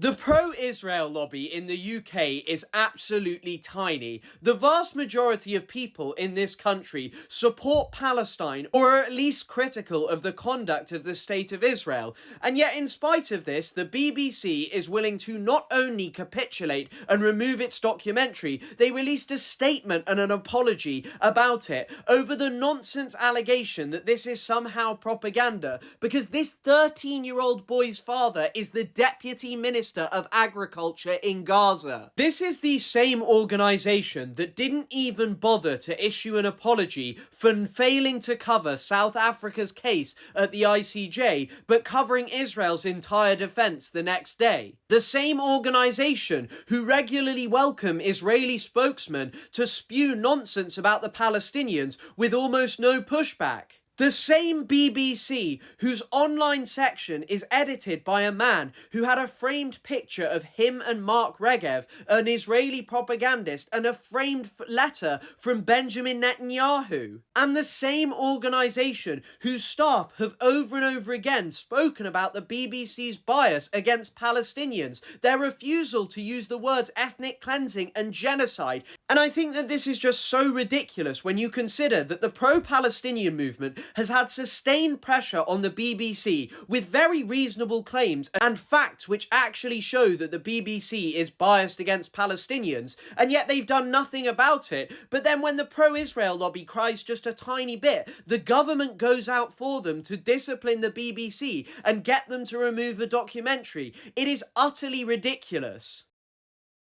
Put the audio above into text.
The pro-Israel lobby in the UK is absolutely tiny. The vast majority of people in this country support Palestine or are at least critical of the conduct of the State of Israel. And yet, in spite of this, the BBC is willing to not only capitulate and remove its documentary, they released a statement and an apology about it over the nonsense allegation that this is somehow propaganda, because this 13-year-old boy's father is the Deputy Minister of Agriculture in Gaza. This is the same organisation that didn't even bother to issue an apology for failing to cover South Africa's case at the ICJ, but covering Israel's entire defence the next day. The same organisation who regularly welcome Israeli spokesmen to spew nonsense about the Palestinians with almost no pushback. The same BBC whose online section is edited by a man who had a framed picture of him and Mark Regev, an Israeli propagandist, and a framed letter from Benjamin Netanyahu. And the same organisation whose staff have over and over again spoken about the BBC's bias against Palestinians, their refusal to use the words ethnic cleansing and genocide. And I think that this is just so ridiculous when you consider that the pro-Palestinian movement has had sustained pressure on the BBC with very reasonable claims and facts which actually show that the BBC is biased against Palestinians, and yet they've done nothing about it. But then when the pro-Israel lobby cries just a tiny bit, the government goes out for them to discipline the BBC and get them to remove a documentary. It is utterly ridiculous.